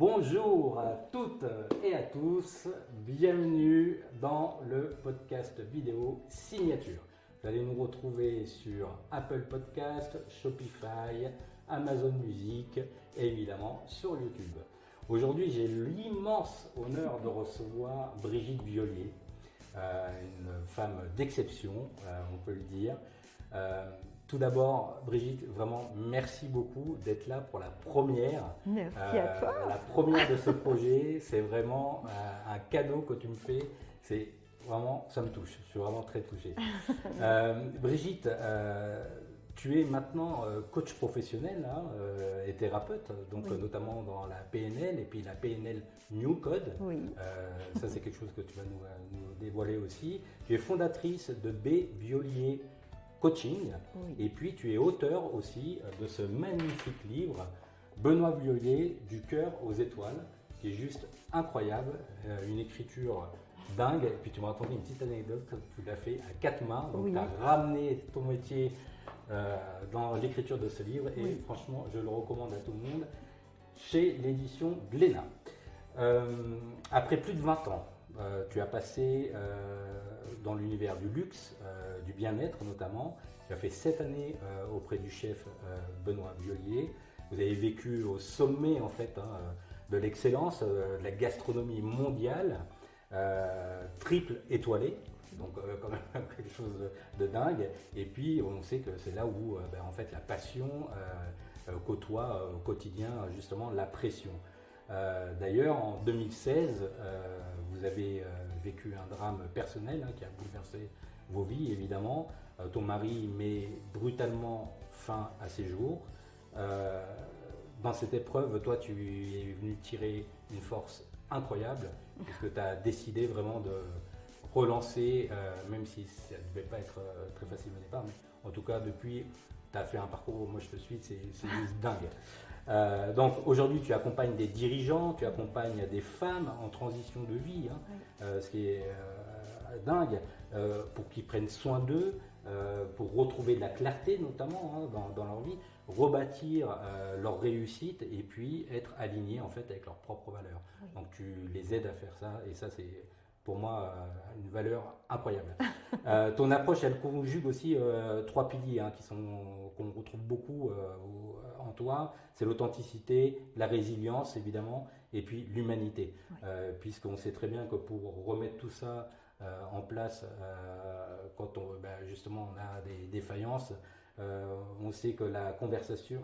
Bonjour à toutes et à tous, bienvenue dans le podcast vidéo Signature. Vous allez nous retrouver sur Apple Podcast, Shopify, Amazon Music et évidemment sur YouTube. Aujourd'hui, j'ai l'immense honneur de recevoir Brigitte Viollier, une femme d'exception, on peut le dire. Tout d'abord, Brigitte, vraiment merci beaucoup d'être là pour la première. Merci à toi. La première de ce projet, c'est vraiment un cadeau que tu me fais. C'est vraiment, ça me touche. Je suis vraiment très touché. Brigitte, tu es maintenant coach professionnel et thérapeute, donc Oui. notamment dans la PNL et puis la PNL New Code. Oui. Ça, c'est quelque chose que tu vas nous dévoiler aussi. Tu es fondatrice de B. Viollier Coaching, Oui. et puis tu es auteur aussi de ce magnifique livre Benoît Viollier, du cœur aux étoiles, qui est juste incroyable, une écriture dingue. Et puis tu m'as raconté une petite anecdote, tu l'as fait à quatre mains, donc Oui. tu as ramené ton métier dans l'écriture de ce livre, et Oui. franchement je le recommande à tout le monde, chez l'édition Glénat. Après plus de 20 ans, tu as passé dans l'univers du luxe, du bien-être notamment. Tu as fait 7 années auprès du chef Benoît Viollier. Vous avez vécu au sommet en fait de l'excellence, de la gastronomie mondiale, triple étoilée. Donc quand même quelque chose de dingue. Et puis on sait que c'est là où en fait la passion côtoie au quotidien justement la pression. D'ailleurs, en 2016, vous avez vécu un drame personnel qui a bouleversé vos vies, évidemment. Ton mari met brutalement fin à ses jours. Dans cette épreuve, toi, tu es venu tirer une force incroyable, puisque tu as décidé vraiment de relancer, même si ça ne devait pas être très facile au départ, mais en tout cas, depuis, tu as fait un parcours, moi je te suis, c'est juste dingue. Donc aujourd'hui, tu accompagnes des dirigeants, tu accompagnes des femmes en transition de vie, ce qui est dingue, pour qu'ils prennent soin d'eux, pour retrouver de la clarté notamment dans leur vie, rebâtir leur réussite et puis être alignés en fait avec leurs propres valeurs. Oui. Donc tu les aides à faire ça, et ça c'est pour moi une valeur incroyable. Ton approche, elle conjugue aussi 3 piliers qu'on retrouve beaucoup en toi. C'est l'authenticité, la résilience évidemment, et puis l'humanité. Oui. Puisqu'on sait très bien que pour remettre tout ça en place, quand justement on a des défaillances, on sait que la conversation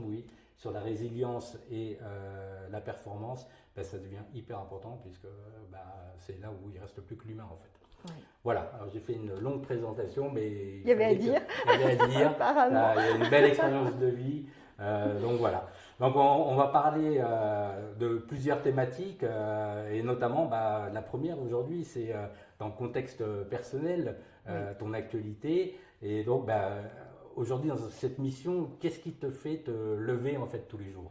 oui, sur la résilience et la performance, ça devient hyper important, puisque c'est là où il ne reste plus que l'humain en fait. Oui. Voilà, alors j'ai fait une longue présentation, mais Il y avait à dire. Il y avait à dire. Apparemment. Il y a une belle expérience de vie, donc voilà. Donc on va parler de plusieurs thématiques, et notamment la première aujourd'hui, c'est dans le contexte personnel, ton actualité. Et donc aujourd'hui dans cette mission, qu'est-ce qui te fait te lever en fait tous les jours?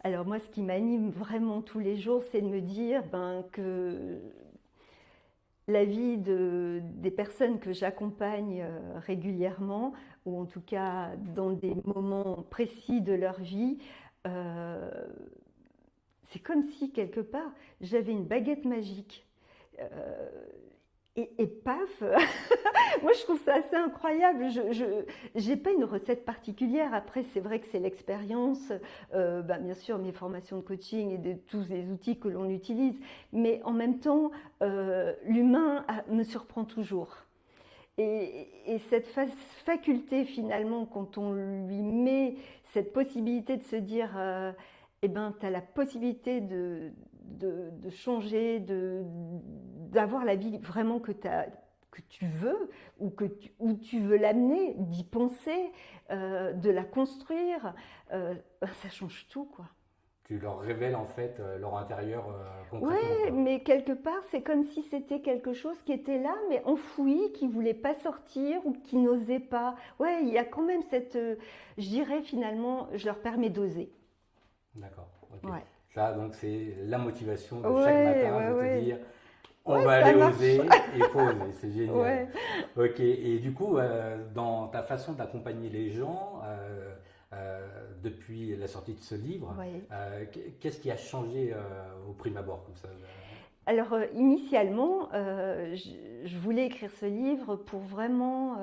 Alors moi, ce qui m'anime vraiment tous les jours, c'est de me dire que la vie des personnes que j'accompagne régulièrement, ou en tout cas dans des moments précis de leur vie, c'est comme si quelque part j'avais une baguette magique. Et paf, moi je trouve ça assez incroyable. Je n'ai pas une recette particulière. Après, c'est vrai que c'est l'expérience, bien sûr mes formations de coaching et de tous les outils que l'on utilise, mais en même temps, l'humain me surprend toujours. Et cette faculté finalement, quand on lui met cette possibilité de se dire, tu as la possibilité de changer, d'avoir la vie vraiment que tu veux, ou où tu veux l'amener, d'y penser, de la construire, ça change tout, quoi. Tu leur révèles en fait leur intérieur concrètement. Ouais, quoi. mais quelque part, c'est comme si c'était quelque chose qui était là, mais enfoui, qui voulait pas sortir ou qui n'osait pas. Ouais, il y a quand même cette, je dirais finalement, je leur permets d'oser. D'accord. Ok. Ouais. Ça, donc c'est la motivation de Ouais, chaque matin, ouais, de te ouais. dire, on Ouais, va ça aller marche. oser, il faut oser, c'est génial. Ouais. Ok. Et du coup, dans ta façon d'accompagner les gens, depuis la sortie de ce livre. Oui. Qu'est-ce qui a changé au prime abord comme ça? Alors, initialement, je voulais écrire ce livre pour vraiment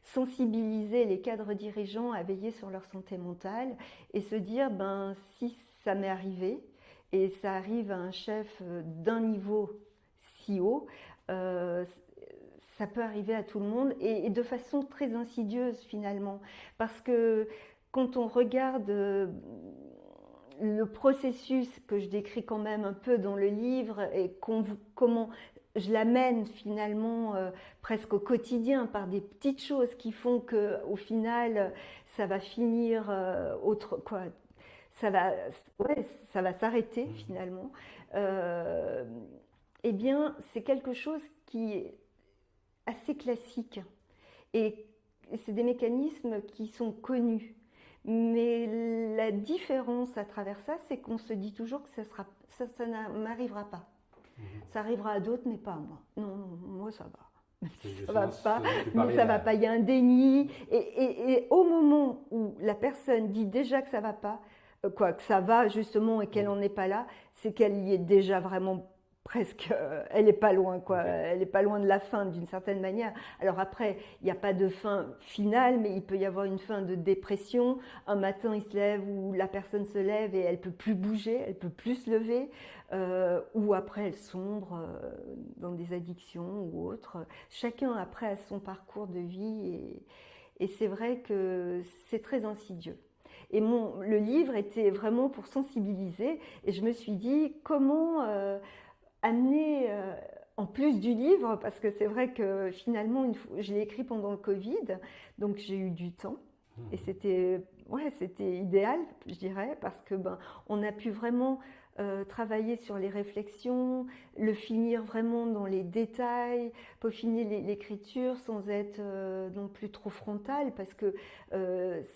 sensibiliser les cadres dirigeants à veiller sur leur santé mentale et se dire, ben, si ça m'est arrivé, et ça arrive à un chef d'un niveau si haut, ça peut arriver à tout le monde et de façon très insidieuse finalement. Parce que quand on regarde le processus que je décris quand même un peu dans le livre et comment je l'amène finalement presque au quotidien par des petites choses qui font qu'au final ça va finir autre quoi. Ça va s'arrêter finalement. Eh bien, c'est quelque chose qui est assez classique et c'est des mécanismes qui sont connus. Mais la différence à travers ça, c'est qu'on se dit toujours que ça ne m'arrivera pas. Ça arrivera à d'autres, mais pas à moi. Non, non, moi ça va. Ça va pas, mais ça va pas. Il y a un déni. Et au moment où la personne dit déjà que ça va pas, que ça va justement et qu'elle n'en est pas là, c'est qu'elle y est déjà vraiment presque, elle n'est pas loin, quoi. Elle n'est pas loin de la fin d'une certaine manière. Alors après, il n'y a pas de fin finale, mais il peut y avoir une fin de dépression. Un matin, il se lève ou la personne se lève et elle peut plus bouger, elle peut plus se lever, ou après elle sombre dans des addictions ou autres. Chacun après a son parcours de vie et c'est vrai que c'est très insidieux. Et le livre était vraiment pour sensibiliser et je me suis dit comment amener, en plus du livre, parce que c'est vrai que finalement, je l'ai écrit pendant le Covid, donc j'ai eu du temps. Et c'était idéal, je dirais, parce que on a pu vraiment travailler sur les réflexions, le finir vraiment dans les détails, peaufiner l'écriture sans être non plus trop frontal, parce que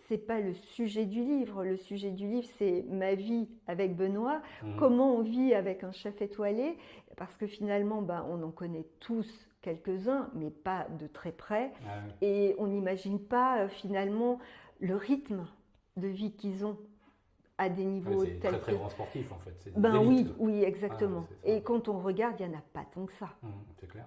c'est pas le sujet du livre. Le sujet du livre, c'est ma vie avec Benoît, comment on vit avec un chef étoilé, parce que finalement, on en connaît tous quelques-uns, mais pas de très près, et on n'imagine pas finalement le rythme de vie qu'ils ont à des niveaux c'est tels très grand sportif en fait. Oui, exactement. Et quand on regarde, il n'y en a pas tant que ça. C'est clair.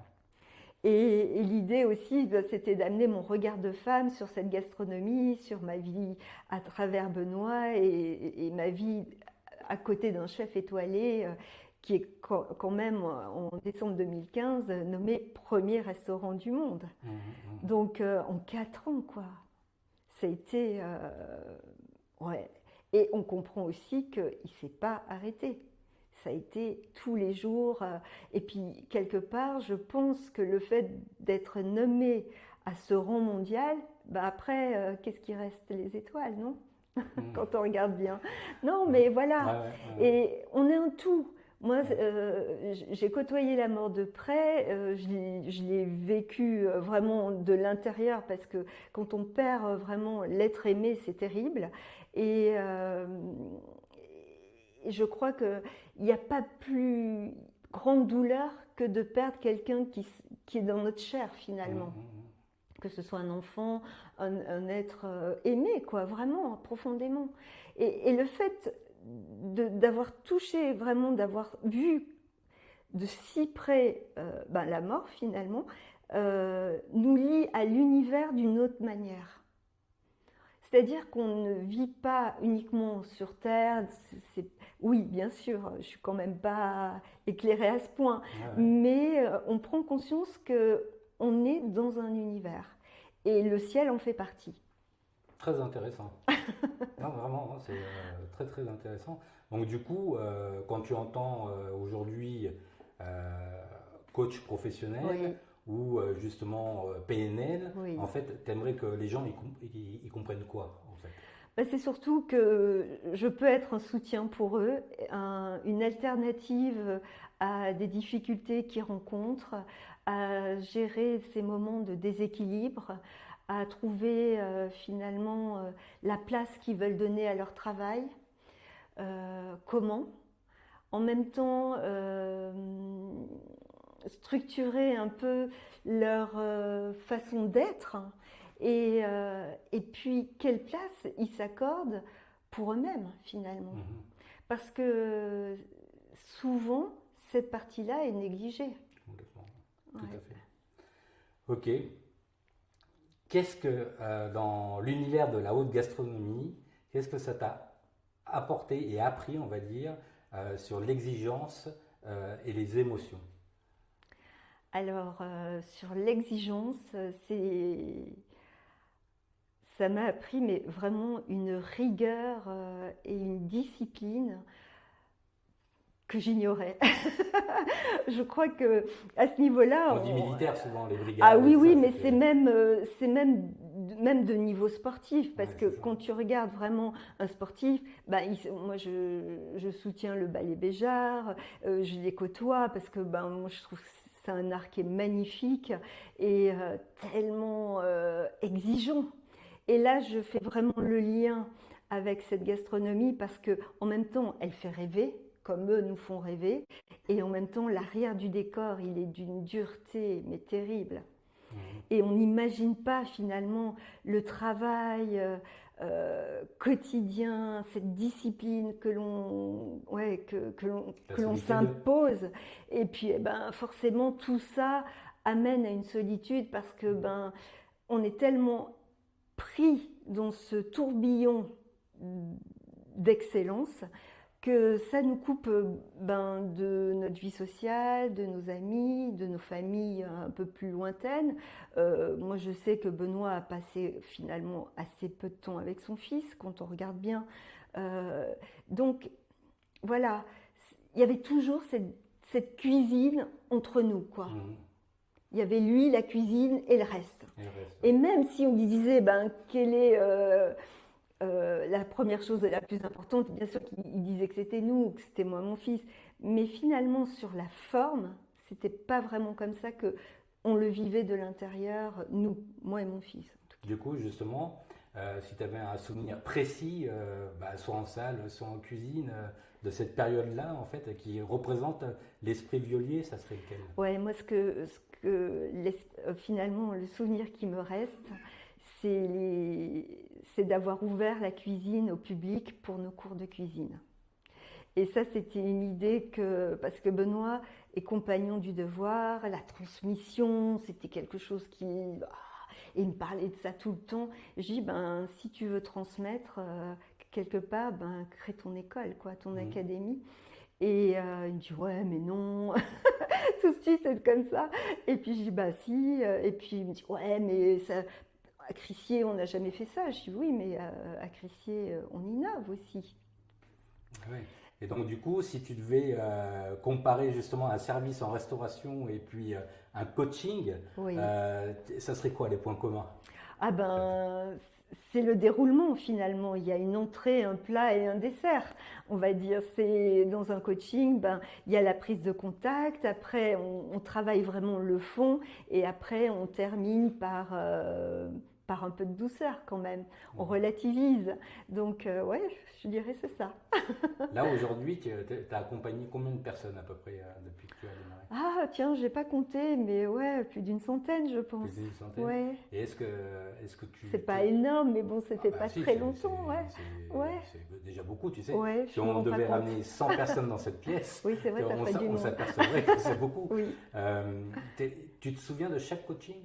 Et l'idée aussi, c'était d'amener mon regard de femme sur cette gastronomie, sur ma vie à travers Benoît et ma vie à côté d'un chef étoilé qui est quand même en décembre 2015 nommé premier restaurant du monde. Donc en 4 ans, quoi. Ça a été... ouais. Et on comprend aussi qu'il ne s'est pas arrêté. Ça a été tous les jours. Et puis, quelque part, je pense que le fait d'être nommé à ce rang mondial, après, qu'est-ce qui reste? Les étoiles, non? Quand on regarde bien. Non, mais voilà. Et on est un tout. Moi, j'ai côtoyé la mort de près, je l'ai vécu vraiment de l'intérieur parce que quand on perd vraiment l'être aimé, c'est terrible. Et je crois qu'il n'y a pas plus grande douleur que de perdre quelqu'un qui est dans notre chair finalement. Que ce soit un enfant, un être aimé, quoi, vraiment, profondément. Et le fait d'avoir touché, vraiment d'avoir vu de si près la mort finalement, nous lie à l'univers d'une autre manière. C'est-à-dire qu'on ne vit pas uniquement sur Terre. Oui, bien sûr, je ne suis quand même pas éclairée à ce point, mais on prend conscience qu'on est dans un univers et le ciel en fait partie. Très intéressant. Non, vraiment, c'est très très intéressant. Donc du coup, quand tu entends aujourd'hui coach professionnel ou justement PNL, en fait, tu aimerais que les gens ils comprennent quoi en fait? C'est surtout que je peux être un soutien pour eux, une alternative à des difficultés qu'ils rencontrent, à gérer ces moments de déséquilibre, à trouver finalement la place qu'ils veulent donner à leur travail, comment, en même temps structurer un peu leur façon d'être Et puis, quelle place ils s'accordent pour eux-mêmes, finalement. Parce que souvent, cette partie-là est négligée. Complètement. Tout à fait. Ok. Qu'est-ce que, dans l'univers de la haute gastronomie, qu'est-ce que ça t'a apporté et appris, on va dire, sur l'exigence et les émotions? Alors, sur l'exigence, ça m'a appris, mais vraiment une rigueur et une discipline que j'ignorais. Je crois que à ce niveau-là, On dit militaire souvent, les brigades. Ah oui, oui, ça, mais c'est même de niveau sportif, parce que c'est ça. quand tu regardes vraiment un sportif, moi je soutiens le ballet Béjart, je les côtoie parce que moi je trouve que c'est un art qui est magnifique et tellement exigeant. Et là, je fais vraiment le lien avec cette gastronomie parce que en même temps, elle fait rêver, comme eux nous font rêver, et en même temps, l'arrière du décor, il est d'une dureté, mais terrible. Et on n'imagine pas finalement le travail quotidien, cette discipline que l'on s'impose. Et puis, forcément, tout ça amène à une solitude parce que on est tellement pris dans ce tourbillon d'excellence que ça nous coupe de notre vie sociale, de nos amis, de nos familles un peu plus lointaines. Moi, je sais que Benoît a passé finalement assez peu de temps avec son fils, quand on regarde bien. Donc, voilà, il y avait toujours cette cuisine entre nous, quoi. Il y avait lui, la cuisine et le reste. Et même si on lui disait, quelle est la première chose la plus importante, bien sûr qu'il disait que c'était nous, que c'était moi, mon fils. Mais finalement, sur la forme, c'était pas vraiment comme ça que on le vivait de l'intérieur, nous, moi et mon fils. Du coup, justement, si tu avais un souvenir précis, soit en salle, soit en cuisine, de cette période-là, en fait, qui représente l'esprit Violier, ça serait lequel? Ouais, moi, finalement, le souvenir qui me reste, c'est d'avoir ouvert la cuisine au public pour nos cours de cuisine. Et ça, c'était une idée parce que Benoît est compagnon du devoir, la transmission, c'était quelque chose qui... Et il me parlait de ça tout le temps. Je dis, si tu veux transmettre quelque part, crée ton école, quoi, ton académie. Et il me dit, ouais, mais non, tout de suite, c'est comme ça. Et puis je dis, si. Et puis il me dit, ouais, mais ça... À Crissier, on n'a jamais fait ça. Je dis, oui, mais à Crissier, on innove aussi. Oui. Et donc, du coup, si tu devais comparer justement un service en restauration et puis un coaching, ça serait quoi les points communs? C'est le déroulement finalement. Il y a une entrée, un plat et un dessert. On va dire, c'est dans un coaching, il y a la prise de contact. Après, on travaille vraiment le fond et après, on termine par un peu de douceur quand même. On relativise. Donc, je dirais c'est ça. Là, aujourd'hui, tu as accompagné combien de personnes à peu près depuis que tu as démarré? Ah, tiens, j'ai pas compté, mais plus d'une centaine, je pense. Plus d'une centaine? Ouais. Et est-ce que tu... C'est pas énorme, mais bon, c'était pas très longtemps, C'est déjà beaucoup, tu sais. Ouais, si on devait ramener 100 personnes dans cette pièce, oui, c'est vrai, ça ferait du monde. On s'apercevrait que c'est beaucoup. Oui. Tu te souviens de chaque coaching?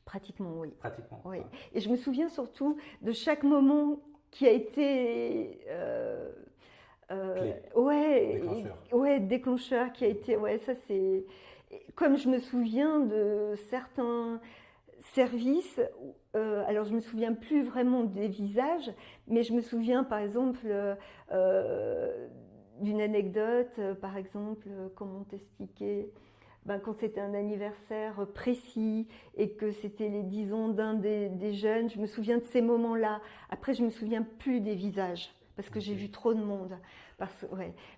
Pratiquement, oui. Pratiquement. Oui. Et je me souviens surtout de chaque moment qui a été... déclencheur qui a été... Ouais, ça c'est... Comme je me souviens de certains services, alors je me souviens plus vraiment des visages, mais je me souviens par exemple d'une anecdote, par exemple, comment t'expliquer, quand c'était un anniversaire précis et que c'était les 10 ans d'un des jeunes, je me souviens de ces moments-là. Après, je me souviens plus des visages parce que j'ai vu trop de monde.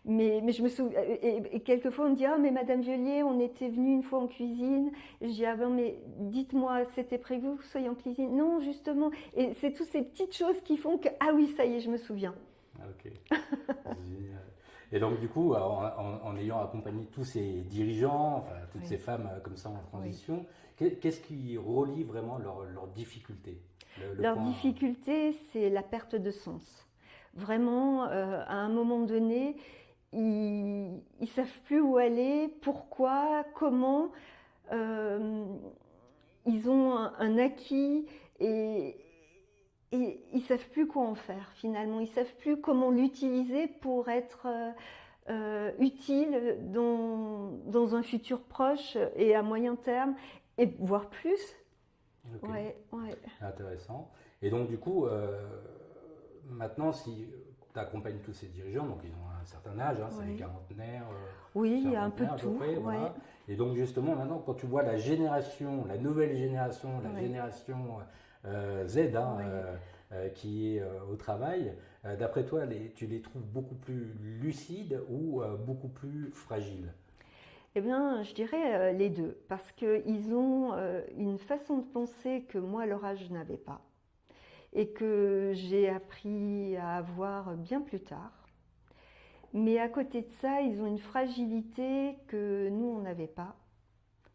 Mais je me souviens, et quelquefois on me dit, ah mais Madame Violier, on était venu une fois en cuisine. Et je dis, ah ben mais dites-moi, c'était prévu que vous soyez en cuisine? Non, justement. Et c'est toutes ces petites choses qui font que, ah oui, ça y est, je me souviens. Ok, génial. Et donc du coup, en ayant accompagné tous ces dirigeants, toutes ces femmes comme ça en transition, qu'est-ce qui relie vraiment leurs difficultés? Leur point. difficulté, c'est la perte de sens. Vraiment, à un moment donné, ils ne savent plus où aller, pourquoi, comment. Euh, Ils ont un acquis et, ils ne savent plus quoi en faire finalement. Ils ne savent plus comment l'utiliser pour être utile dans un futur proche et à moyen terme, et voire plus. Ok. Ouais, ouais. Intéressant. Et donc, du coup, maintenant, si tu accompagnes tous ces dirigeants, donc ils ont un certain âge, hein, c'est des Ouais. quarantenaires, Oui, il y a un peu cinquantenaires de à peu tout. près, Ouais. voilà. Et donc, justement, maintenant, quand tu vois la génération, la nouvelle génération, la Ouais. génération Z, hein, Ouais. qui est au travail, d'après toi, tu les trouves beaucoup plus lucides ou beaucoup plus fragiles? Eh bien, je dirais les deux, parce qu'ils ont une façon de penser que moi, à leur âge, je n'avais pas, et que j'ai appris à avoir bien plus tard. Mais à côté de ça, ils ont une fragilité que nous, on n'avait pas.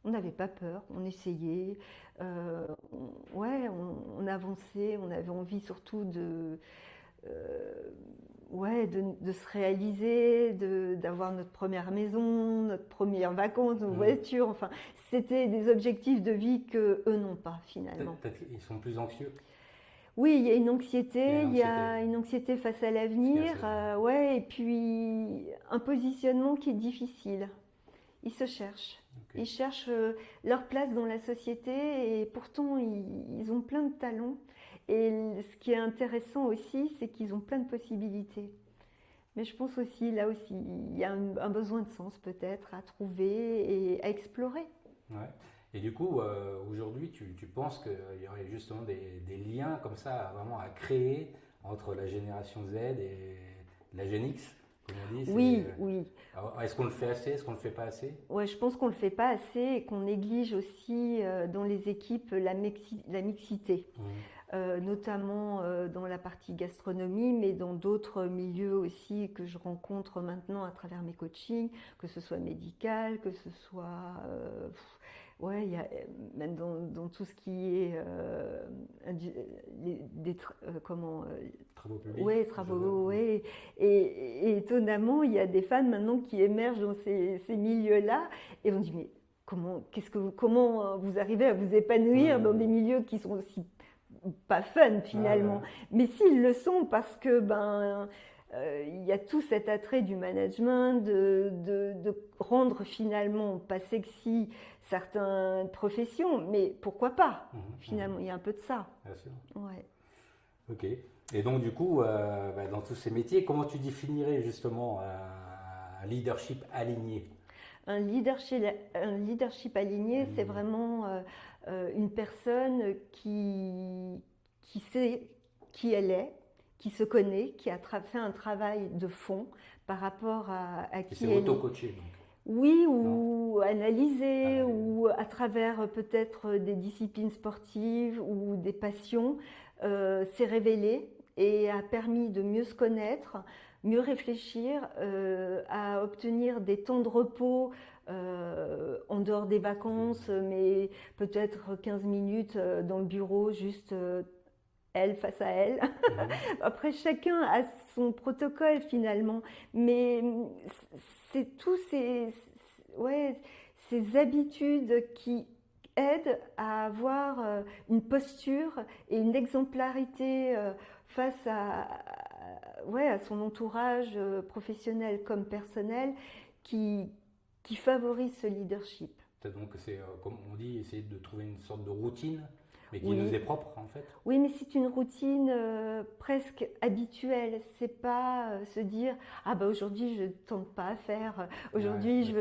On n'avait pas peur, on essayait, ouais, on avançait, on avait envie surtout euh, ouais, de se réaliser, d'avoir notre première maison, notre première vacances, nos voitures. Enfin, c'était des objectifs de vie que eux n'ont pas finalement. Peut-être qu'ils sont plus anxieux. Oui, il y a une Il y a anxiété, une il y anxiété. a une anxiété face à Ce qui est l'avenir, assez vrai. ouais, et puis un positionnement qui est difficile. Ils se cherchent. Ok. Ils cherchent leur place dans la société et pourtant ils ont plein de talents. Et ce qui est intéressant aussi, c'est qu'ils ont plein de possibilités. Mais je pense aussi, là aussi, il y a un besoin de sens peut-être à trouver et à explorer. Ouais. Et du coup, aujourd'hui, tu penses qu'il y aurait justement des liens comme ça, vraiment à créer entre la génération Z et la Gen X, comme on dit. Oui, oui. Est-ce qu'on le fait assez? Est-ce qu'on le fait pas assez? Ouais, je pense qu'on ne le fait pas assez et qu'on néglige aussi dans les équipes la mixité. Notamment dans la partie gastronomie, mais dans d'autres milieux aussi que je rencontre maintenant à travers mes coachings, que ce soit médical, que ce soit, ouais, il y a, même dans tout ce qui est comment, Travaux publics? ouais, travaux, ouais. Et étonnamment, il y a des femmes maintenant qui émergent dans ces milieux-là, et on dit mais comment vous arrivez à vous épanouir dans des milieux qui sont aussi pas fun finalement, mais s'ils le sont parce que il y a tout cet attrait du management, de rendre finalement pas sexy certaines professions, mais pourquoi pas? Finalement, il y a un peu de ça. Bien sûr. Ouais. Ok. Et donc du coup, dans tous ces métiers, comment tu définirais justement un leadership aligné? Un leadership aligné, c'est vraiment une personne qui sait qui elle est, qui se connaît, qui a fait un travail de fond par rapport à qui c'est elle est. auto-coaché donc. Oui, ou analyser, ou à travers peut-être des disciplines sportives ou des passions, s'est révélé et a permis de mieux se connaître, mieux réfléchir, à obtenir des temps de repos en dehors des vacances, mais peut-être 15 minutes dans le bureau, juste elle face à elle. Après, chacun a son protocole finalement, mais c'est tous ouais, ces habitudes qui aident à avoir une posture et une exemplarité face ouais, à son entourage professionnel comme personnel qui favorise ce leadership. Donc c'est, comme on dit, essayer de trouver une sorte de routine, mais qui Oui. nous est propre en fait. Oui, mais c'est une routine presque habituelle. C'est pas se dire ah bah aujourd'hui je tente pas à faire. Aujourd'hui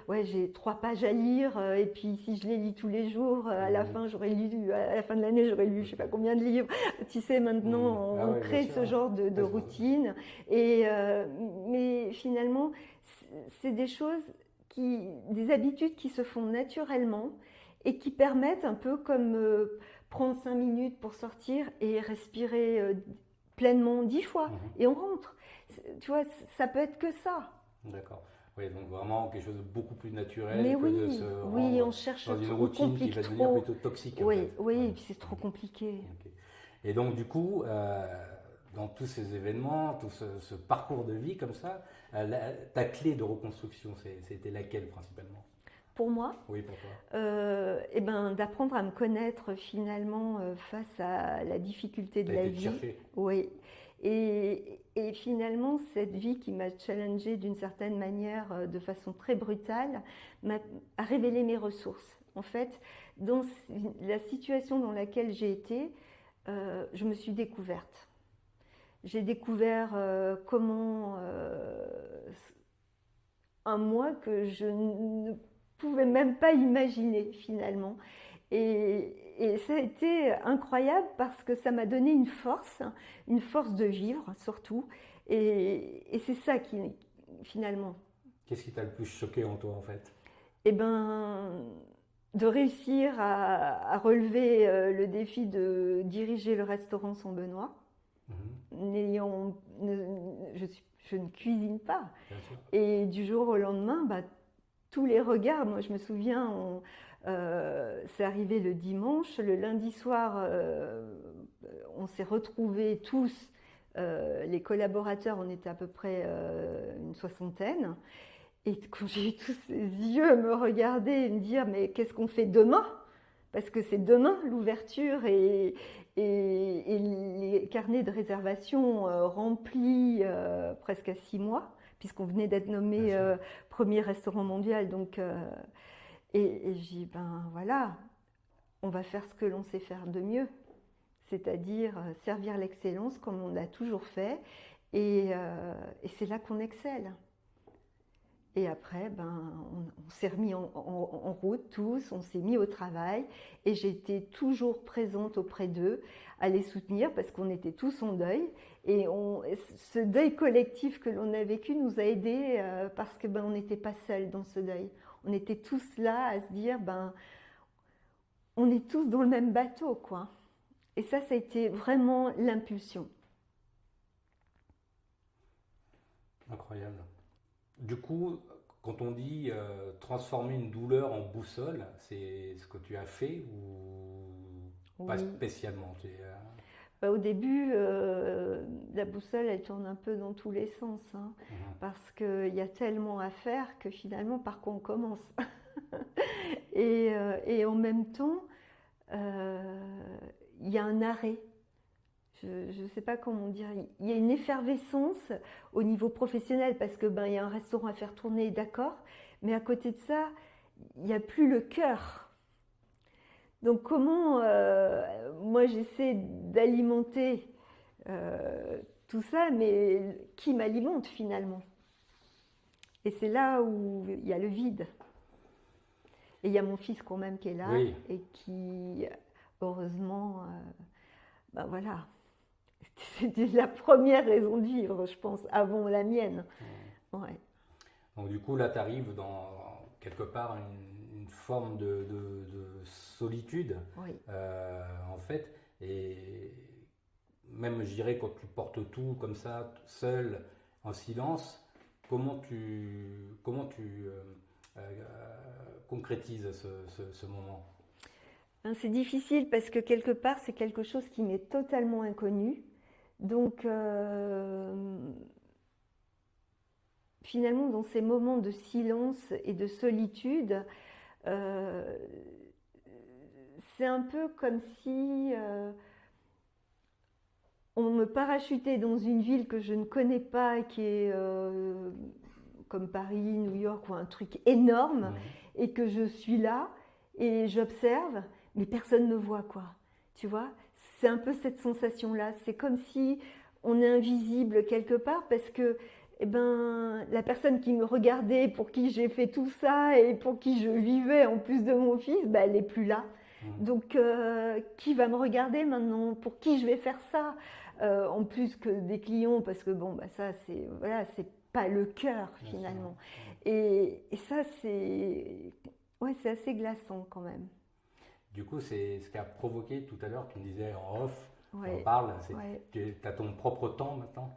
ouais, j'ai 3 pages à lire et puis si je les lis tous les jours, à la fin à la fin de l'année j'aurais lu je sais pas combien de livres. Tu sais maintenant on crée ce genre de routine et mais finalement c'est des choses des habitudes qui se font naturellement et qui permettent un peu comme prendre 5 minutes pour sortir et respirer pleinement 10 fois et on rentre. Tu vois, ça peut être que ça. D'accord. Oui, donc vraiment quelque chose de beaucoup plus naturel mais que oui, de se oui, rendre on cherche dans une routine qui va devenir plutôt toxique. Oui, en fait. oui, et puis c'est trop compliqué. Okay. Et donc, du coup, dans tous ces événements, tout ce parcours de vie comme ça, ta clé de reconstruction, c'était laquelle principalement? Pour moi, Oui, pour toi. eh ben, d'apprendre à me connaître finalement face à la difficulté de T'as la été te vie. chercher. Oui. Et finalement, cette vie qui m'a challengée d'une certaine manière, de façon très brutale, a révélé mes ressources. En fait, dans la situation dans laquelle j'ai été, je me suis découverte. J'ai découvert comment un moi que je ne pouvais même pas imaginer finalement. Et ça a été incroyable parce que ça m'a donné une force de vivre surtout. Et c'est ça qui, finalement, Qu'est-ce qui t'a le plus choqué en toi, en fait? eh ben, de réussir à relever le défi de diriger le restaurant Sans Benoît. Mhm, N'ayant, je ne cuisine pas. bien sûr. Et du jour au lendemain, bah, tous les regards, moi je me souviens, c'est arrivé le dimanche, le lundi soir, on s'est retrouvés tous, les collaborateurs, on était à peu près une soixantaine, et quand j'ai vu tous ces yeux me regarder et me dire mais qu'est-ce qu'on fait demain? Parce que c'est demain l'ouverture et les carnets de réservation remplis presque à 6 mois, puisqu'on venait d'être Bien nommé sûr. premier restaurant mondial. Donc, et j'ai dit, ben voilà, on va faire ce que l'on sait faire de mieux, c'est-à-dire servir l'excellence comme on l'a toujours fait, et c'est là qu'on excelle. Et après, ben, on s'est remis en route tous, on s'est mis au travail et j'étais toujours présente auprès d'eux, à les soutenir parce qu'on était tous en deuil. Et ce deuil collectif que l'on a vécu nous a aidés parce que ben, on n'était pas seuls dans ce deuil. On était tous là à se dire, ben, on est tous dans le même bateau, quoi. Et ça a été vraiment l'impulsion. Incroyable. Du coup, quand on dit transformer une douleur en boussole, c'est ce que tu as fait ou pas Oui. spécialement? Bah, au début, la boussole, elle tourne un peu dans tous les sens, hein, Mhm. parce qu'il y a tellement à faire que finalement, par quoi on commence? Et en même temps, il y a un arrêt. Je ne sais pas comment dire. Il y a une effervescence au niveau professionnel parce que ben, il y a un restaurant à faire tourner, d'accord, mais à côté de ça, il n'y a plus le cœur. Donc comment moi j'essaie d'alimenter tout ça, mais qui m'alimente finalement? Et c'est là où il y a le vide. Et il y a mon fils quand même qui est là Oui. et qui, heureusement, ben voilà, c'était la première raison de vivre, je pense, avant la mienne. Ouais. Donc du coup, là, tu arrives dans quelque part une forme de solitude, Oui. en fait. Et même, je dirais, quand tu portes tout comme ça, seul, en silence, comment tu concrétises ce moment? Ben, c'est difficile parce que quelque part, c'est quelque chose qui m'est totalement inconnu. Donc, finalement, dans ces moments de silence et de solitude, euh, c'est un peu comme si on me parachutait dans une ville que je ne connais pas, qui est comme Paris, New York, ou un truc énorme, Mhm. et que je suis là et j'observe, mais personne ne me voit, quoi. Tu vois? C'est un peu cette sensation-là. C'est comme si on est invisible quelque part parce que eh ben, la personne qui me regardait, pour qui j'ai fait tout ça et pour qui je vivais en plus de mon fils, ben, elle n'est plus là. Mhm. Donc, qui va me regarder maintenant? Pour qui je vais faire ça? En plus que des clients, parce que bon, bah ça, c'est voilà, c'est pas le cœur Bien sûr. finalement. Et ça, c'est ouais, c'est assez glaçant quand même. Du coup, c'est ce qui a provoqué tout à l'heure, tu me disais en off, on en Ouais, parle, ouais. tu as ton propre temps maintenant.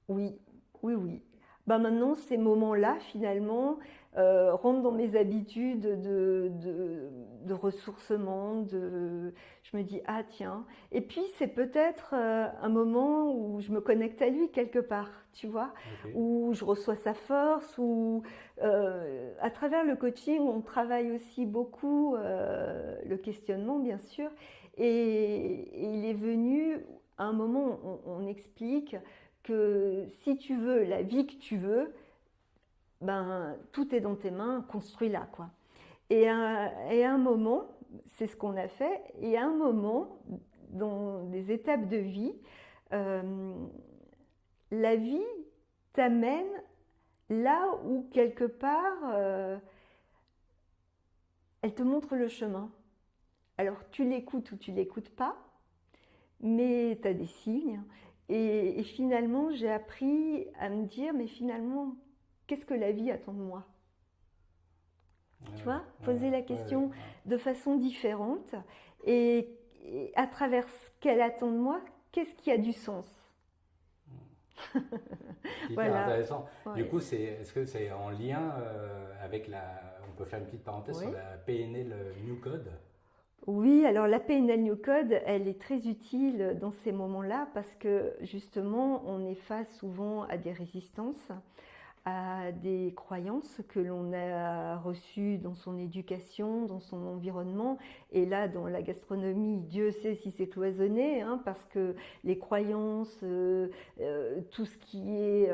Oui, oui, oui. Ben maintenant, ces moments-là, finalement, rentrent dans mes habitudes de ressourcement, je me dis, ah tiens. Et puis, c'est peut-être un moment où je me connecte à lui quelque part, tu vois, Ok. où je reçois sa force, où à travers le coaching, on travaille aussi beaucoup le questionnement, bien sûr. Et il est venu, à un moment, on explique que si tu veux la vie que tu veux, ben, tout est dans tes mains, construis-la, quoi. Et à un moment, c'est ce qu'on a fait, et à un moment, dans des étapes de vie, euh, la vie t'amène là où, quelque part, elle te montre le chemin. Alors, tu l'écoutes ou tu l'écoutes pas, mais tu as des signes. Et finalement, j'ai appris à me dire, mais finalement, qu'est-ce que la vie attend de moi? Tu vois, poser la question de façon différente et à travers ce qu'elle attend de moi, qu'est-ce qui a du sens? C'est hyper Voilà. intéressant. Du Ouais. coup, est-ce que c'est en lien avec on peut faire une petite parenthèse sur Oui. la PNL New Code? Oui, alors la PNL New Code, elle est très utile dans ces moments-là parce que justement, on est face souvent à des résistances, à des croyances que l'on a reçues dans son éducation, dans son environnement. Et là, dans la gastronomie, Dieu sait si c'est cloisonné, hein, parce que les croyances, tout ce qui est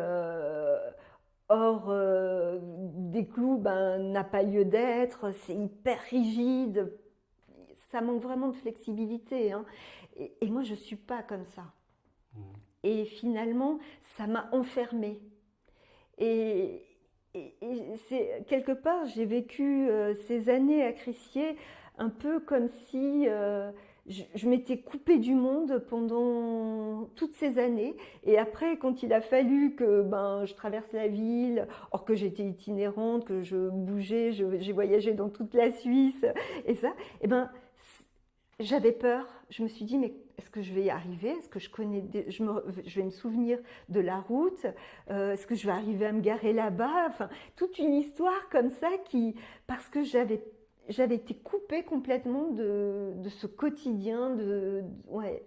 hors des clous, ben, n'a pas lieu d'être, c'est hyper rigide, ça manque vraiment de flexibilité, hein. Et moi, je ne suis pas comme ça. Mmh. Et finalement, ça m'a enfermée. Et, c'est quelque part, j'ai vécu ces années à Crissier un peu comme si je m'étais coupée du monde pendant toutes ces années. Et après, quand il a fallu que ben, je traverse la ville, or que j'étais itinérante, que je bougeais, j'ai voyagé dans toute la Suisse et ça, et ben, j'avais peur. Je me suis dit, mais est-ce que je vais y arriver? Est-ce que je connais je vais me souvenir de la route? Est-ce que je vais arriver à me garer là-bas? Enfin, toute une histoire comme ça parce que j'avais été coupée complètement de ce quotidien. Ouais,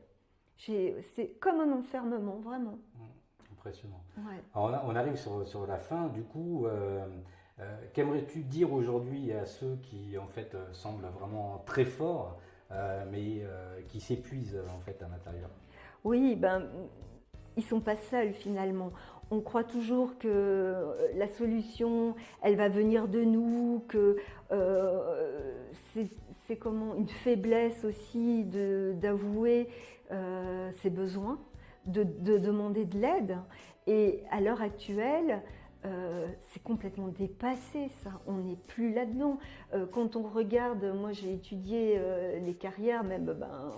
c'est comme un enfermement, vraiment. Impressionnant. Ouais. Alors on arrive sur la fin. Du coup, qu'aimerais-tu dire aujourd'hui à ceux qui en fait semblent vraiment très forts, mais qui s'épuisent en fait à l'intérieur? Oui, ben, ils sont pas seuls finalement. On croit toujours que la solution, elle va venir de nous, que c'est comment une faiblesse aussi d'avouer ses besoins, de demander de l'aide. Et à l'heure actuelle, c'est complètement dépassé ça, on n'est plus là-dedans. Quand on regarde, moi j'ai étudié les carrières, même ben,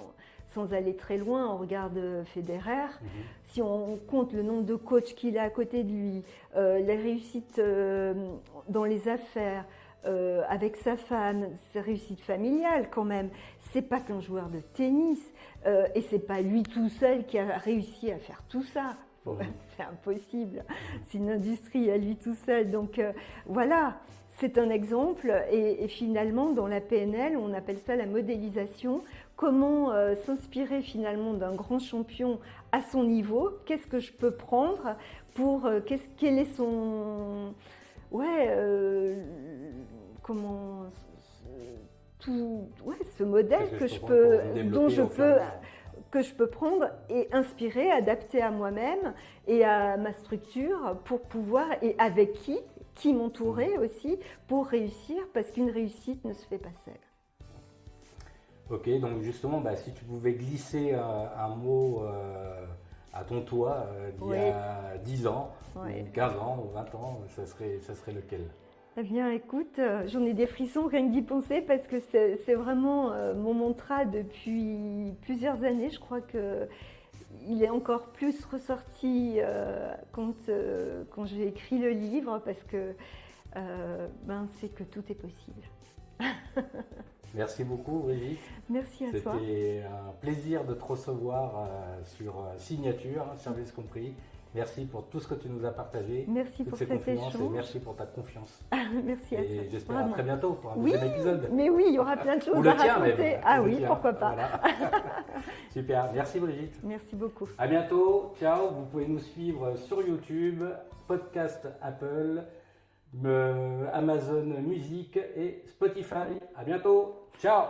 sans aller très loin, on regarde Federer. Si on compte le nombre de coachs qu'il a à côté de lui, les réussites dans les affaires, avec sa femme, ses réussites familiales quand même, c'est pas qu'un joueur de tennis, et c'est pas lui tout seul qui a réussi à faire tout ça. C'est impossible, c'est une industrie à lui tout seul. Donc voilà, c'est un exemple. Et finalement, dans la PNL, on appelle ça la modélisation. Comment s'inspirer finalement d'un grand champion à son niveau? Qu'est-ce que je peux prendre pour quel est son comment ce modèle que je peux dont je peux que je peux prendre et inspirer, adapter à moi-même et à ma structure pour pouvoir, et avec qui m'entourer aussi pour réussir, parce qu'une réussite ne se fait pas seule. Ok, donc justement, bah, si tu pouvais glisser un mot à ton toi d'il y a 10 ans, ou 15 ans, ou 20 ans, ça serait lequel? Eh bien, écoute, j'en ai des frissons rien que d'y penser parce que c'est vraiment mon mantra depuis plusieurs années. Je crois qu'il est encore plus ressorti quand j'ai écrit le livre parce que c'est que tout est possible. Merci beaucoup, Brigitte. Merci à toi. C'était un plaisir de te recevoir sur Signature, service compris. Merci pour tout ce que tu nous as partagé. Merci toutes pour ces cet confidences, et échange. merci pour ta confiance. Merci à toi. Et j'espère à Vraiment. très bientôt pour un Oui, deuxième épisode. mais oui, il y aura plein de Ou choses le à tien raconter. même. Ah Ou le oui, tien. pourquoi pas. Voilà. Super, merci Brigitte. Merci beaucoup. À bientôt, ciao. Vous pouvez nous suivre sur YouTube, podcast Apple, Amazon Music et Spotify. À bientôt, ciao.